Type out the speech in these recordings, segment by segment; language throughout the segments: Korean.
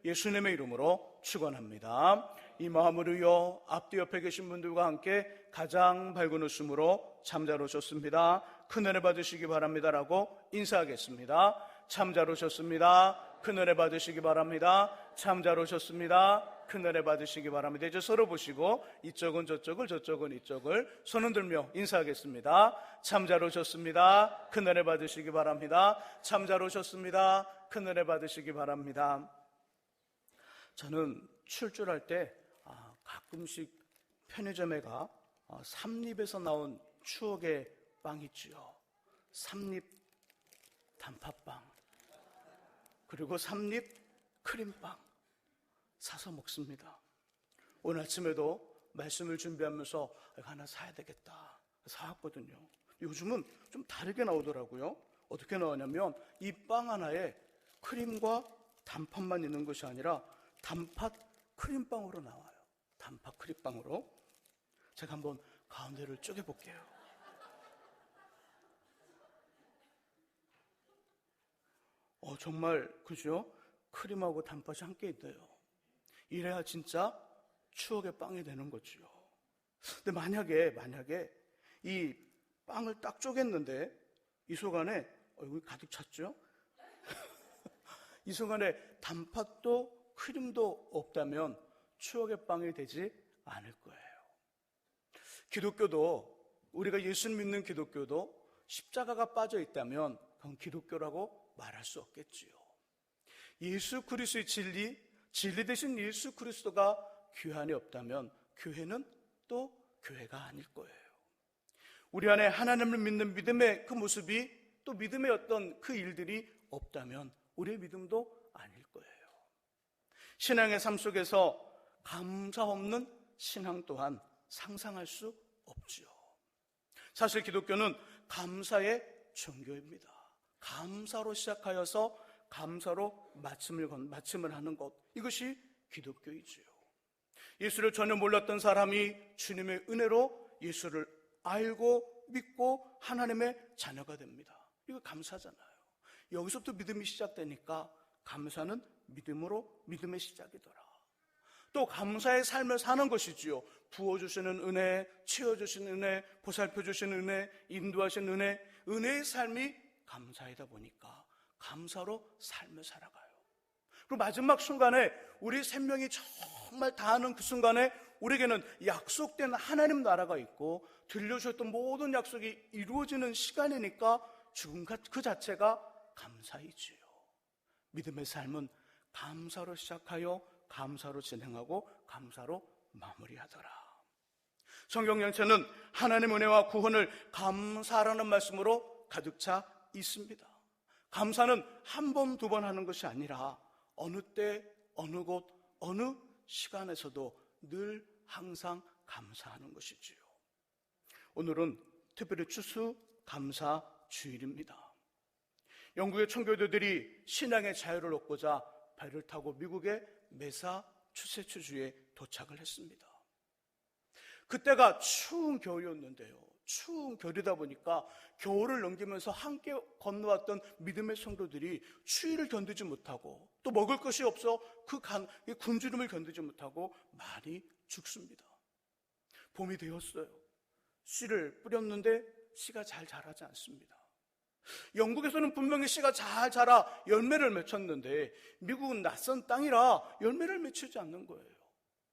예수님의 이름으로 축원합니다. 이 마음으로요, 앞뒤 옆에 계신 분들과 함께 가장 밝은 웃음으로 잠자러 오셨습니다, 큰 은혜 받으시기 바랍니다라고 인사하겠습니다. 잠자러 오셨습니다, 큰 은혜 받으시기 바랍니다. 잠자러 오셨습니다, 큰 은혜 받으시기 바랍니다. 이제 서로 보시고 이쪽은 저쪽을, 저쪽은 이쪽을 손 흔들며 인사하겠습니다. 잠자러 오셨습니다, 큰 은혜 받으시기 바랍니다. 잠자러 오셨습니다, 큰 은혜 받으시기 바랍니다. 저는 출출할 때 가끔씩 편의점에 가 삼립에서 나온 추억의 빵 있지요. 삼립 단팥빵, 그리고 삼립 크림빵 사서 먹습니다. 오늘 아침에도 말씀을 준비하면서 하나 사야 되겠다 사왔거든요. 요즘은 좀 다르게 나오더라고요. 어떻게 나오냐면 이 빵 하나에 크림과 단팥만 있는 것이 아니라 단팥 크림빵으로 나와요. 단팥 크림빵으로. 제가 한번 가운데를 쪼개볼게요. 정말 그죠? 크림하고 단팥이 함께 있대요. 이래야 진짜 추억의 빵이 되는 거지요. 근데 만약에 이 빵을 딱 쪼갰는데 이 속 안에 여기 가득 찼죠? 이 속 안에 단팥도 크림도 없다면 추억의 빵이 되지 않을 거예요. 기독교도, 우리가 예수 믿는 기독교도 십자가가 빠져 있다면 그건 기독교라고 말할 수 없겠지요. 예수 그리스도의 진리 되신 예수 그리스도가 교회 안에 없다면 교회는 또 교회가 아닐 거예요. 우리 안에 하나님을 믿는 믿음의 그 모습이, 또 믿음의 어떤 그 일들이 없다면 우리의 믿음도 아닐 거예요. 신앙의 삶 속에서 감사 없는 신앙 또한 상상할 수 없지요. 사실 기독교는 감사의 종교입니다. 감사로 시작하여서 감사로 마침을 하는 것, 이것이 기독교이지요. 예수를 전혀 몰랐던 사람이 주님의 은혜로 예수를 알고 믿고 하나님의 자녀가 됩니다. 이거 감사잖아요. 여기서부터 믿음이 시작되니까 감사는 믿음의 시작이더라. 또 감사의 삶을 사는 것이지요. 부어주시는 은혜, 채워주시는 은혜, 보살펴주시는 은혜, 인도하시는 은혜, 은혜의 삶이 감사이다 보니까 감사로 삶을 살아가요. 그리고 마지막 순간에 우리 생명이 정말 다하는 그 순간에 우리에게는 약속된 하나님 나라가 있고 들려주셨던 모든 약속이 이루어지는 시간이니까 죽음 그 자체가 감사이지요. 믿음의 삶은 감사로 시작하여 감사로 진행하고 감사로 마무리하더라. 성경 전체는 하나님의 은혜와 구원을 감사라는 말씀으로 가득 차 있습니다. 감사는 한 번, 두 번 하는 것이 아니라 어느 때, 어느 곳, 어느 시간에서도 늘 항상 감사하는 것이지요. 오늘은 특별히 추수감사 주일입니다. 영국의 청교도들이 신앙의 자유를 얻고자 배를 타고 미국의 매사추세츠주에 도착을 했습니다. 그때가 추운 겨울이었는데요. 추운 겨울이다 보니까 겨울을 넘기면서 함께 건너왔던 믿음의 성도들이 추위를 견디지 못하고 또 먹을 것이 없어 그 굶주림을 견디지 못하고 많이 죽습니다. 봄이 되었어요. 씨를 뿌렸는데 씨가 잘 자라지 않습니다. 영국에서는 분명히 씨가 잘 자라 열매를 맺혔는데 미국은 낯선 땅이라 열매를 맺히지 않는 거예요.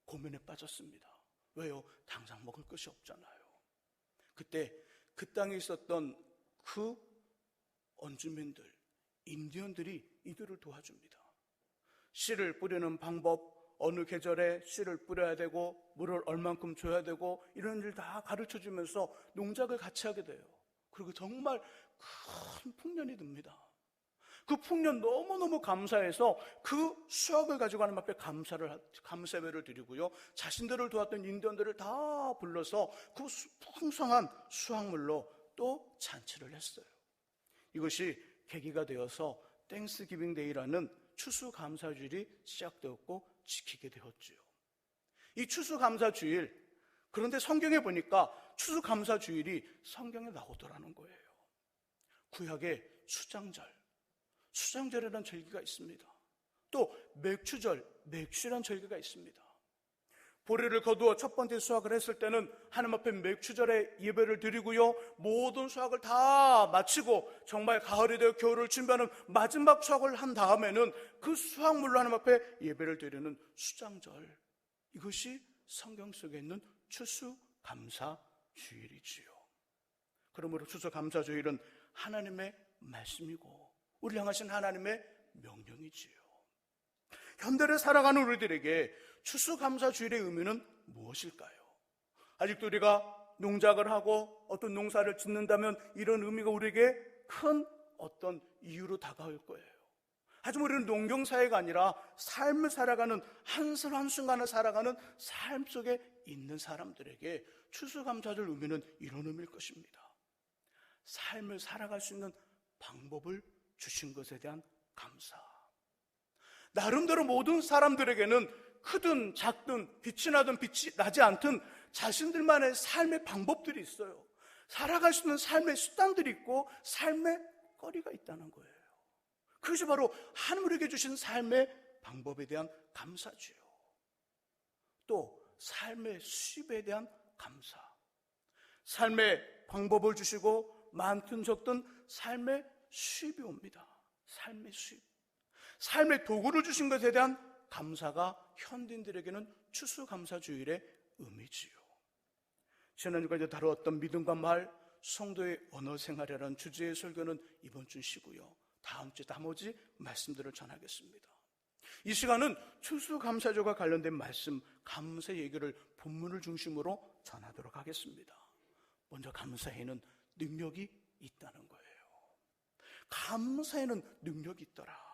고민에 빠졌습니다. 왜요? 당장 먹을 것이 없잖아요. 그때 그 땅에 있었던 그 원주민들, 인디언들이 이들을 도와줍니다. 씨를 뿌리는 방법, 어느 계절에 씨를 뿌려야 되고 물을 얼만큼 줘야 되고 이런 일 다 가르쳐주면서 농작을 같이 하게 돼요. 그리고 정말 큰 풍년이 듭니다. 그 풍년 너무너무 감사해서 그 수확을 가지고 하나님 앞에 감사회를 드리고요. 자신들을 도왔던 인디언들을 다 불러서 그 풍성한 수확물로 또 잔치를 했어요. 이것이 계기가 되어서 땡스기빙 데이라는 추수감사주일이 시작되었고 지키게 되었지요. 이 추수감사주일, 그런데 성경에 보니까 추수감사주일이 성경에 나오더라는 거예요. 구약의 수장절이라는 절기가 있습니다. 또 맥추절, 맥추라는 절기가 있습니다. 보리를 거두어 첫 번째 수확을 했을 때는 하나님 앞에 맥추절에 예배를 드리고요, 모든 수확을 다 마치고 정말 가을이 되어 겨울을 준비하는 마지막 수확을 한 다음에는 그 수확물로 하나님 앞에 예배를 드리는 수장절, 이것이 성경 속에 있는 추수감사주일이지요. 그러므로 추수감사주일은 하나님의 말씀이고 우리를 향하신 하나님의 명령이지요. 현대를 살아가는 우리들에게 추수감사주일의 의미는 무엇일까요? 아직도 우리가 농작을 하고 어떤 농사를 짓는다면 이런 의미가 우리에게 큰 어떤 이유로 다가올 거예요. 하지만 우리는 농경사회가 아니라 삶을 살아가는 한순간을 살아가는 삶 속에 있는 사람들에게 추수감사절 의미는 이런 의미일 것입니다. 삶을 살아갈 수 있는 방법을 주신 것에 대한 감사. 나름대로 모든 사람들에게는 크든 작든 빛이 나든 빛이 나지 않든 자신들만의 삶의 방법들이 있어요. 살아갈 수 있는 삶의 수단들이 있고 삶의 거리가 있다는 거예요. 그것이 바로 하나님에게 주신 삶의 방법에 대한 감사지요. 또 삶의 수입에 대한 감사. 삶의 방법을 주시고 많든 적든 삶의 수입이 옵니다. 삶의 수입. 삶의 도구를 주신 것에 대한 감사가 현대인들에게는 추수감사주일의 의미지요. 지난주까지 다루었던 믿음과 말, 성도의 언어생활이라는 주제의 설교는 이번 주 쉬고요, 다음 주 나머지 말씀들을 전하겠습니다. 이 시간은 추수감사절과 관련된 말씀, 감사 얘기를 본문을 중심으로 전하도록 하겠습니다. 먼저 감사에는 능력이 있다는 거예요. 감사에는 능력이 있더라.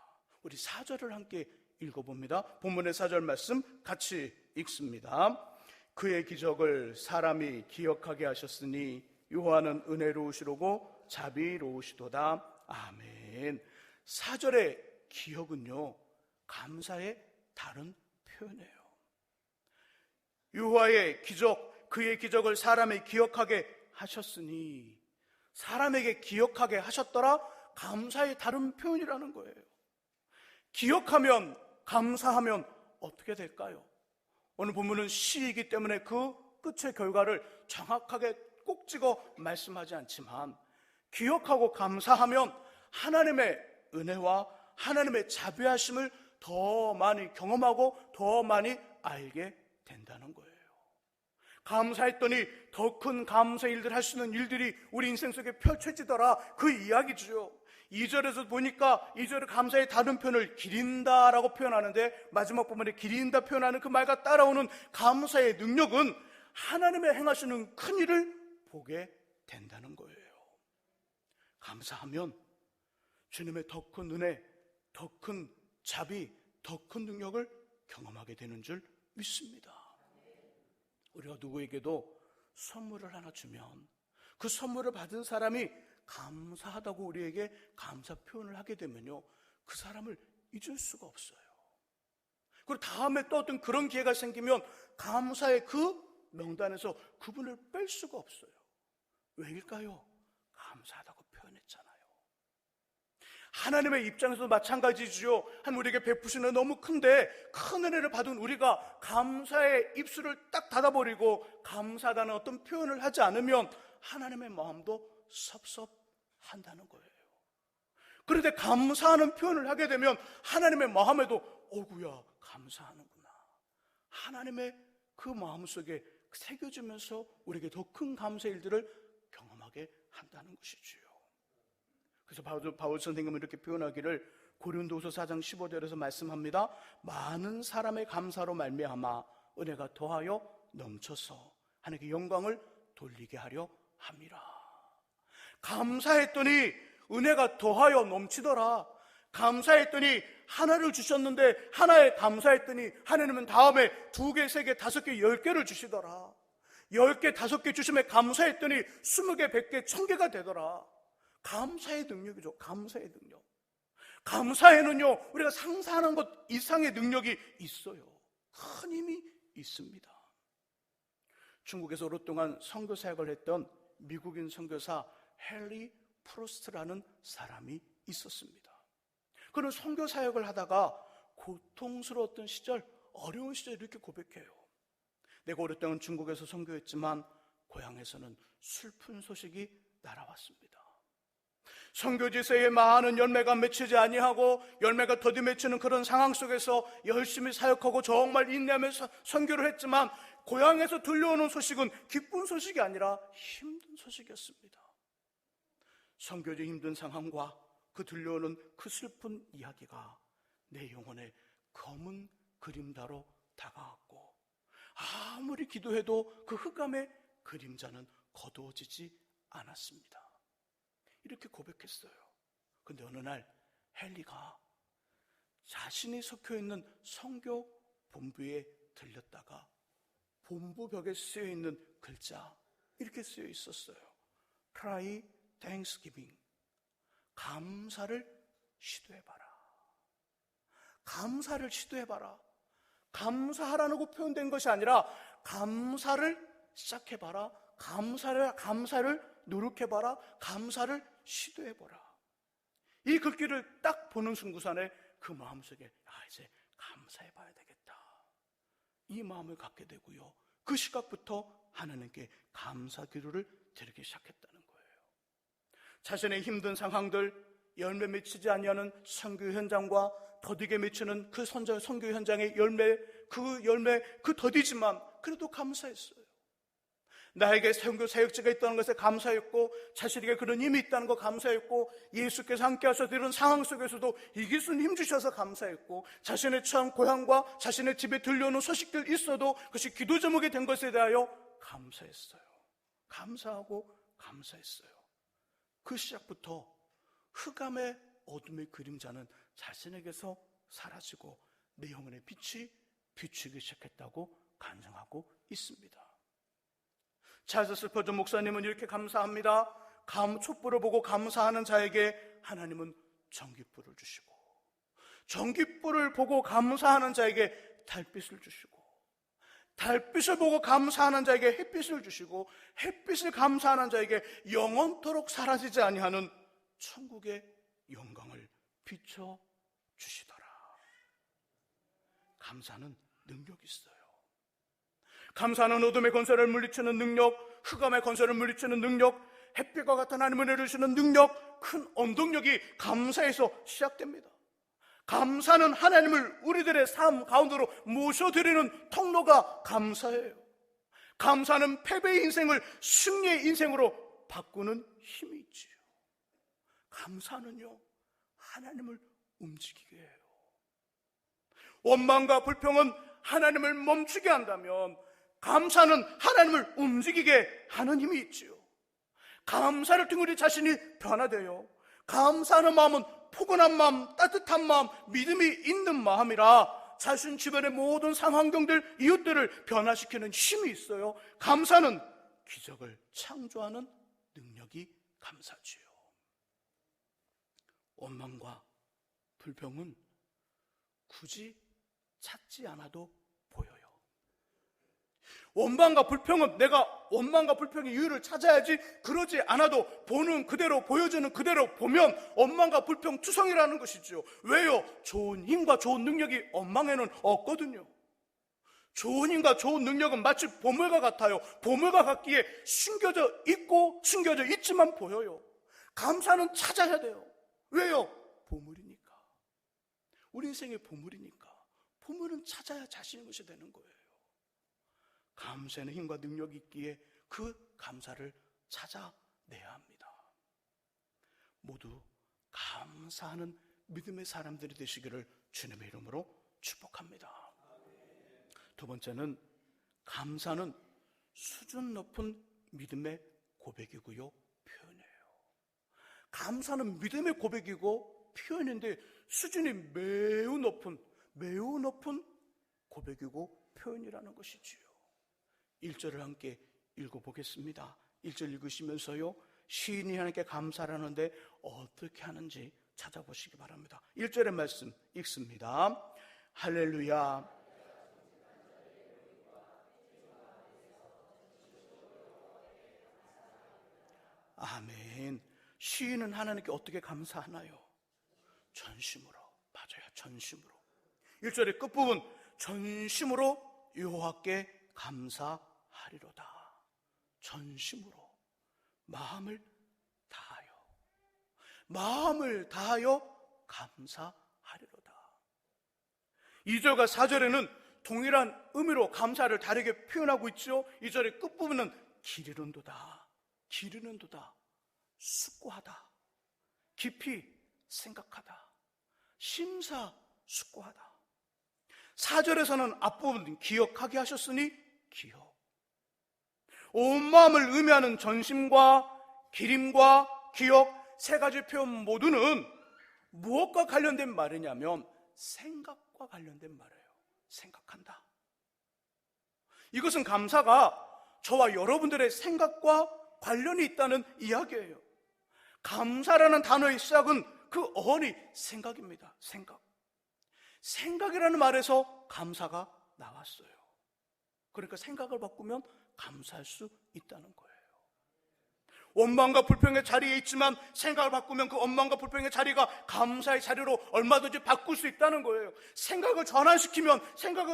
우리 4절을 함께 읽어봅니다. 본문의 4절 말씀 같이 읽습니다. 그의 기적을 사람이 기억하게 하셨으니 여호와는 은혜로우시고 자비로우시도다. 아멘. 4절의 기억은요, 감사의 다른 표현이에요. 여호와의 기적, 그의 기적을 사람이 기억하게 하셨으니, 사람에게 기억하게 하셨더라. 감사의 다른 표현이라는 거예요. 기억하면, 감사하면 어떻게 될까요? 오늘 본문은 시이기 때문에 그 끝의 결과를 정확하게 꼭 찍어 말씀하지 않지만, 기억하고 감사하면 하나님의 은혜와 하나님의 자비하심을 더 많이 경험하고 더 많이 알게 된다는 거예요. 감사했더니 더 큰 감사 일들 할 수 있는 일들이 우리 인생 속에 펼쳐지더라, 그 이야기죠. 2절에서 보니까 2절의 감사의 다른 표현을 기린다라고 표현하는데, 마지막 부분에 기린다 표현하는 그 말과 따라오는 감사의 능력은 하나님의 행하시는 큰 일을 보게 된다는 거예요. 감사하면 주님의 더 큰 은혜, 더 큰 자비, 더 큰 능력을 경험하게 되는 줄 믿습니다. 우리가 누구에게도 선물을 하나 주면 그 선물을 받은 사람이 감사하다고 우리에게 감사 표현을 하게 되면요, 그 사람을 잊을 수가 없어요. 그리고 다음에 또 어떤 그런 기회가 생기면 감사의 그 명단에서 그분을 뺄 수가 없어요. 왜일까요? 감사하다고 표현했잖아요. 하나님의 입장에서도 마찬가지죠. 하나님 우리에게 베푸시는 너무 큰데, 큰 은혜를 받은 우리가 감사의 입술을 딱 닫아버리고 감사하다는 어떤 표현을 하지 않으면 하나님의 마음도 섭섭한다는 거예요. 그런데 감사하는 표현을 하게 되면 하나님의 마음에도 어구야, 감사하는구나, 하나님의 그 마음속에 새겨지면서 우리에게 더 큰 감사의 일들을 경험하게 한다는 것이지요. 그래서 바울 선생님은 이렇게 표현하기를 고린도후서 4장 15절에서 말씀합니다. 많은 사람의 감사로 말미암아 은혜가 더하여 넘쳐서 하나님께 영광을 돌리게 하려 함이라. 감사했더니 은혜가 더하여 넘치더라. 감사했더니 하나를 주셨는데 하나에 감사했더니 하나님은 다음에 2개, 3개, 5개, 10개를 주시더라. 10개, 5개 주심에 감사했더니 20개, 100개, 1000개가 되더라. 감사의 능력이죠. 감사의 능력. 감사에는요, 우리가 상상하는 것 이상의 능력이 있어요. 큰 힘이 있습니다. 중국에서 오랫동안 선교 사역을 했던 미국인 선교사 헨리 프로스트라는 사람이 있었습니다. 그는 선교 사역을 하다가 고통스러웠던 시절, 어려운 시절 이렇게 고백해요. 내가 오랫동안 중국에서 선교했지만 고향에서는 슬픈 소식이 날아왔습니다. 선교지에서의 많은 열매가 맺히지 아니하고 열매가 더디 맺히는 그런 상황 속에서 열심히 사역하고 정말 인내하면서 선교를 했지만 고향에서 들려오는 소식은 기쁜 소식이 아니라 힘든 소식이었습니다. 선교지 힘든 상황과 그 들려오는 그 슬픈 이야기가 내 영혼에 검은 그림자로 다가왔고 아무리 기도해도 그 흑암의 그림자는 거두어지지 않았습니다. 이렇게 고백했어요. 근데 어느 날 헨리가 자신이 속해있는 선교 본부에 들렸다가 본부 벽에 쓰여있는 글자 이렇게 쓰여 있었어요. Try Thanksgiving. 감사를 시도해봐라. 감사를 시도해봐라. 감사하라고 표현된 것이 아니라 감사를 시작해봐라. 감사를 노력해봐라. 감사를 시도해보라. 이 글귀를 딱 보는 순간에 그 마음속에 이제 감사해봐야 되겠다. 이 마음을 갖게 되고요. 그 시각부터 하나님께 감사 기도를 드리기 시작했다는 거예요. 자신의 힘든 상황들, 열매 맺히지 아니하는 선교 현장과 더디게 맺히는 그 선교 현장의 열매, 그 더디지만 그래도 감사했어요. 나에게 선교 사역지가 있다는 것에 감사했고 자신에게 그런 힘이 있다는 것 감사했고 예수께서 함께 하셔서 이런 상황 속에서도 이길 수 있는 힘 주셔서 감사했고 자신의 처한 고향과 자신의 집에 들려오는 소식들 있어도 그것이 기도 제목이 된 것에 대하여 감사했어요. 감사하고 감사했어요. 그 시작부터 흑암의 어둠의 그림자는 자신에게서 사라지고 내 영혼의 빛이 비추기 시작했다고 간증하고 있습니다. 찰스 스퍼전 목사님은 이렇게 감사합니다. 촛불을 보고 감사하는 자에게 하나님은 전깃불을 주시고 전깃불을 보고 감사하는 자에게 달빛을 주시고 달빛을 보고 감사하는 자에게 햇빛을 주시고 햇빛을 감사하는 자에게 영원토록 사라지지 아니하는 천국의 영광을 비춰 주시더라. 감사는 능력이 있어요. 감사는 어둠의 권세를 물리치는 능력, 흑암의 권세를 물리치는 능력, 햇빛과 같은 하나님을 내려주시는 능력, 큰 원동력이 감사에서 시작됩니다. 감사는 하나님을 우리들의 삶 가운데로 모셔드리는 통로가 감사예요. 감사는 패배의 인생을 승리의 인생으로 바꾸는 힘이 있지요. 감사는요, 하나님을 움직이게 해요. 원망과 불평은 하나님을 멈추게 한다면 감사는 하나님을 움직이게 하는 힘이 있지요. 감사를 통해 우리 자신이 변화돼요. 감사하는 마음은 포근한 마음, 따뜻한 마음, 믿음이 있는 마음이라 자신 주변의 모든 상황경들, 이웃들을 변화시키는 힘이 있어요. 감사는 기적을 창조하는 능력이 감사지요. 원망과 불평은 굳이 찾지 않아도 보여요. 원망과 불평은 내가 원망과 불평의 이유를 찾아야지, 그러지 않아도 보는 그대로, 보여주는 그대로 보면 원망과 불평 투성이라는 것이죠. 왜요? 좋은 힘과 좋은 능력이 원망에는 없거든요. 좋은 힘과 좋은 능력은 마치 보물과 같아요. 보물과 같기에 숨겨져 있고 숨겨져 있지만 보여요. 감사는 찾아야 돼요. 왜요? 보물이니까. 우리 인생의 보물이니까. 보물은 찾아야 자신의 것이 되는 거예요. 감사에는 힘과 능력이 있기에 그 감사를 찾아내야 합니다. 모두 감사하는 믿음의 사람들이 되시기를 주님의 이름으로 축복합니다. 두 번째는 감사는 수준 높은 믿음의 고백이고요, 표현이에요. 감사는 믿음의 고백이고 표현인데 수준이 매우 높은 고백이고 표현이라는 것이지요. 1절을 함께 읽어보겠습니다. 1절 읽으시면서요, 시인이 하나님께 감사를 하는데 어떻게 하는지 찾아보시기 바랍니다. 1절의 말씀 읽습니다. 할렐루야. 아멘. 시인은 하나님께 어떻게 감사하나요? 전심으로. 맞아요, 전심으로. 1절의 끝부분, 전심으로 여호와께 감사하리로다. 전심으로, 마음을 다하여 감사하리로다. 2절과 4절에는 동일한 의미로 감사를 다르게 표현하고 있죠. 2절의 끝부분은 기르는도다, 숙고하다, 깊이 생각하다, 심사숙고하다. 4절에서는 앞부분 기억하게 하셨으니 기억. 온 마음을 의미하는 전심과 기림과 기억, 세 가지 표현 모두는 무엇과 관련된 말이냐면 생각과 관련된 말이에요. 생각한다. 이것은 감사가 저와 여러분들의 생각과 관련이 있다는 이야기예요. 감사라는 단어의 시작은 그 어원이 생각입니다. 생각이라는 말에서 감사가 나왔어요. 그러니까 생각을 바꾸면 감사할 수 있다는 거예요. 원망과 불평의 자리에 있지만 생각을 바꾸면 그 원망과 불평의 자리가 감사의 자리로 얼마든지 바꿀 수 있다는 거예요. 생각을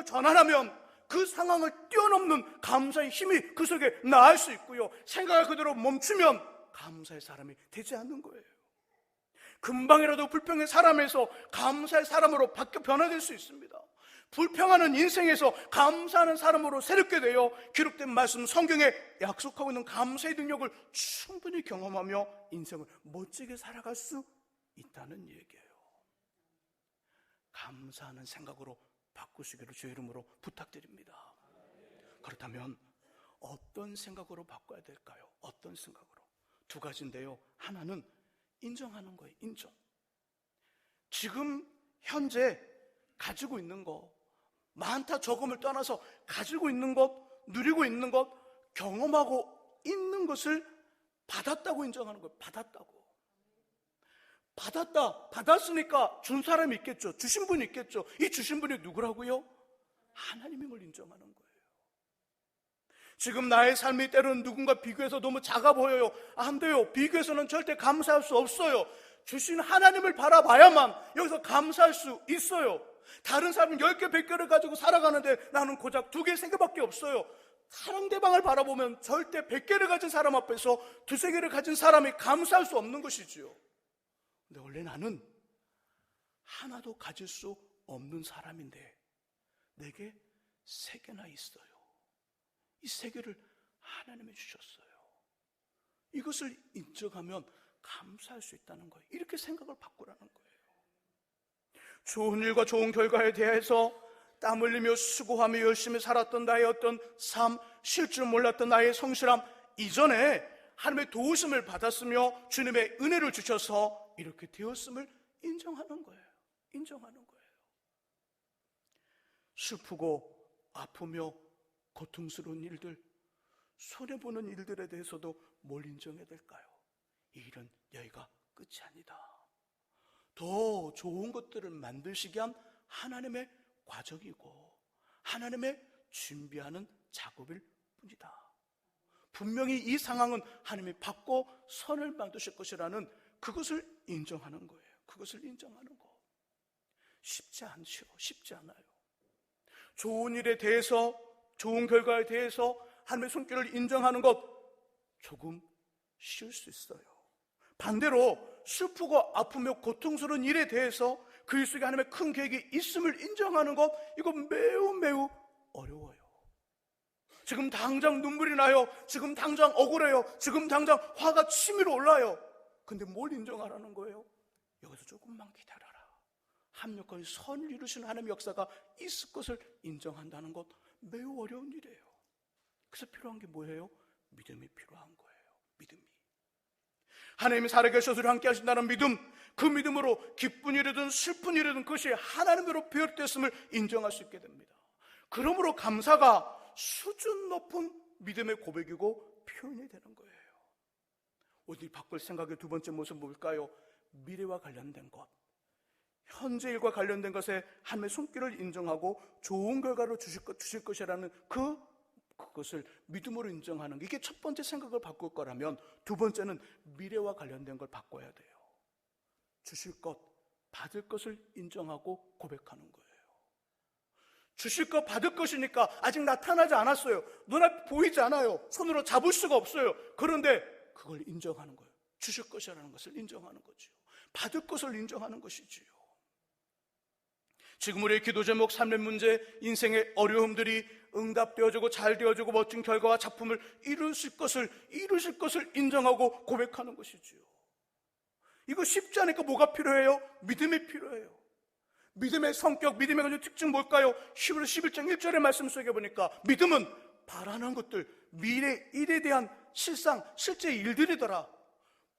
전환하면 그 상황을 뛰어넘는 감사의 힘이 그 속에 나을 수 있고요. 생각을 그대로 멈추면 감사의 사람이 되지 않는 거예요. 금방이라도 불평의 사람에서 감사의 사람으로 바뀌어 변화될 수 있습니다. 불평하는 인생에서 감사하는 사람으로 새롭게 되어 기록된 말씀 성경에 약속하고 있는 감사의 능력을 충분히 경험하며 인생을 멋지게 살아갈 수 있다는 얘기예요. 감사하는 생각으로 바꾸시기를 주의 이름으로 부탁드립니다. 그렇다면 어떤 생각으로 바꿔야 될까요? 어떤 생각으로? 두 가지인데요. 하나는 인정하는 거예요. 인정. 지금 현재 가지고 있는 것, 많다 적음을 떠나서 가지고 있는 것, 누리고 있는 것, 경험하고 있는 것을 받았다고 인정하는 거예요. 받았으니까 준 사람이 있겠죠. 주신 분이 있겠죠. 이 주신 분이 누구라고요? 하나님임을 인정하는 거예요. 지금 나의 삶이 때로는 누군가 비교해서 너무 작아 보여요. 안 돼요. 비교해서는 절대 감사할 수 없어요. 주신 하나님을 바라봐야만 여기서 감사할 수 있어요. 다른 사람은 10개, 100개를 가지고 살아가는데 나는 고작 2개, 3개밖에 없어요. 상대방을 바라보면 절대 100개를 가진 사람 앞에서 2, 3개를 가진 사람이 감사할 수 없는 것이지요. 근데 원래 나는 하나도 가질 수 없는 사람인데 내게 3개나 있어요. 이 3개를 하나님이 주셨어요. 이것을 인정하면 감사할 수 있다는 거예요. 이렇게 생각을 바꾸라는 거예요. 좋은 일과 좋은 결과에 대해서 땀 흘리며 수고하며 열심히 살았던 나의 어떤 삶, 쉴 줄 몰랐던 나의 성실함, 이전에 하나님의 도우심을 받았으며 주님의 은혜를 주셔서 이렇게 되었음을 인정하는 거예요. 인정하는 거예요. 슬프고 아프며 고통스러운 일들, 손해보는 일들에 대해서도 뭘 인정해야 될까요? 이 일은 여기가 끝이 아니다. 더 좋은 것들을 만드시게 한 하나님의 과정이고 하나님의 준비하는 작업일 뿐이다. 분명히 이 상황은 하나님이 받고 선을 만드실 것이라는 그것을 인정하는 거예요. 그것을 인정하는 거. 쉽지 않죠. 쉽지 않아요. 좋은 일에 대해서, 좋은 결과에 대해서 하나님의 손길을 인정하는 것 조금 쉬울 수 있어요. 반대로 슬프고 아프며 고통스러운 일에 대해서 그 일 속에 하나님의 큰 계획이 있음을 인정하는 것, 이건 매우 어려워요. 지금 당장 눈물이 나요. 지금 당장 억울해요. 지금 당장 화가 치밀어 올라요. 근데 뭘 인정하라는 거예요? 여기서 조금만 기다려라. 합력하여 선을 이루시는 하나님의 역사가 있을 것을 인정한다는 것 매우 어려운 일이에요. 그래서 필요한 게 뭐예요? 믿음이 필요한 거예요. 믿음이. 하나님이 살아계셔서 우리를 함께 하신다는 믿음, 그 믿음으로 기쁜 일이든 슬픈 일이든 그것이 하나님으로 비롯됐음을 인정할 수 있게 됩니다. 그러므로 감사가 수준 높은 믿음의 고백이고 표현이 되는 거예요. 오늘 바꿀 생각의 두 번째 모습은 뭘까요? 미래와 관련된 것, 현재 일과 관련된 것에 하나님의 손길을 인정하고 좋은 결과를 주실 것이라는 그것을 믿음으로 인정하는 게, 이게 첫 번째 생각을 바꿀 거라면 두 번째는 미래와 관련된 걸 바꿔야 돼요. 주실 것, 받을 것을 인정하고 고백하는 거예요. 주실 거 받을 것이니까 아직 나타나지 않았어요. 눈앞에 보이지 않아요. 손으로 잡을 수가 없어요. 그런데 그걸 인정하는 거예요. 주실 것이라는 것을 인정하는 거죠. 받을 것을 인정하는 것이지요. 지금 우리의 기도 제목, 삶의 문제, 인생의 어려움들이 응답되어지고 잘 되어지고 멋진 결과와 작품을 이루실 것을 인정하고 고백하는 것이지요. 이거 쉽지 않으니까 뭐가 필요해요? 믿음이 필요해요. 믿음의 성격, 믿음의 가진 특징 뭘까요? 히브리 11장 1절의 말씀 속에 보니까 믿음은 바라는 것들, 미래 일에 대한 실제 일들이더라.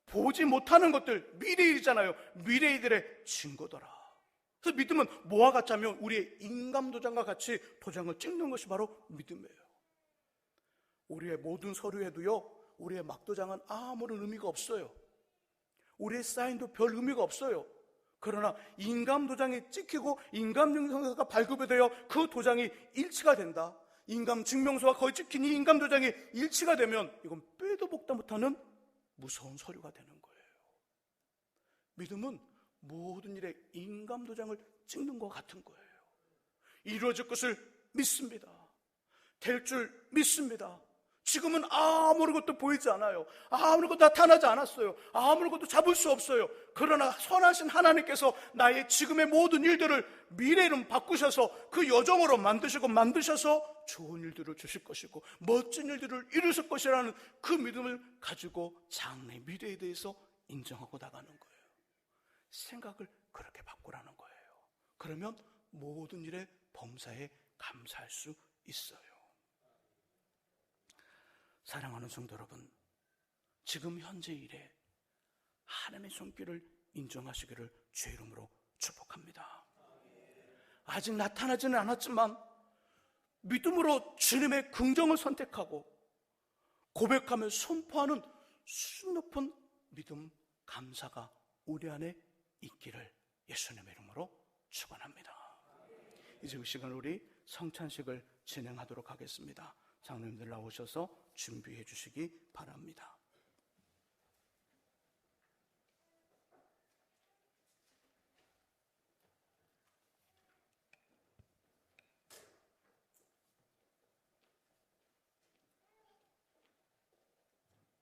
보지 못하는 것들, 미래 일이잖아요. 미래 일들의 증거더라. 그래서 믿음은 뭐와 같자면 우리의 인감도장과 같이 도장을 찍는 것이 바로 믿음이에요. 우리의 모든 서류에도요, 우리의 막도장은 아무런 의미가 없어요. 우리의 사인도 별 의미가 없어요. 그러나 인감도장이 찍히고 인감증명서가 발급이 되어 그 도장이 일치가 된다. 인감증명서와 거의 찍힌 이 인감도장이 일치가 되면 이건 빼도 복도 못하는 무서운 서류가 되는 거예요. 믿음은 모든 일에 인감도장을 찍는 것 같은 거예요. 이루어질 것을 믿습니다. 될 줄 믿습니다. 지금은 아무것도 보이지 않아요. 아무것도 나타나지 않았어요. 아무것도 잡을 수 없어요. 그러나 선하신 하나님께서 나의 지금의 모든 일들을 미래로 바꾸셔서 그 여정으로 만드셔서 좋은 일들을 주실 것이고 멋진 일들을 이루실 것이라는 그 믿음을 가지고 장래 미래에 대해서 인정하고 나가는 거예요. 생각을 그렇게 바꾸라는 거예요. 그러면 모든 일에 범사에 감사할 수 있어요. 사랑하는 성도 여러분, 지금 현재 일에 하나님의 손길을 인정하시기를 주의 이름으로 축복합니다. 아직 나타나지는 않았지만 믿음으로 주님의 긍정을 선택하고 고백하며 선포하는 수준 높은 믿음, 감사가 우리 안에 있기를 예수님의 이름으로 축원합니다. 이제 그 시간 우리 성찬식을 진행하도록 하겠습니다. 장로님들 나오셔서 준비해 주시기 바랍니다.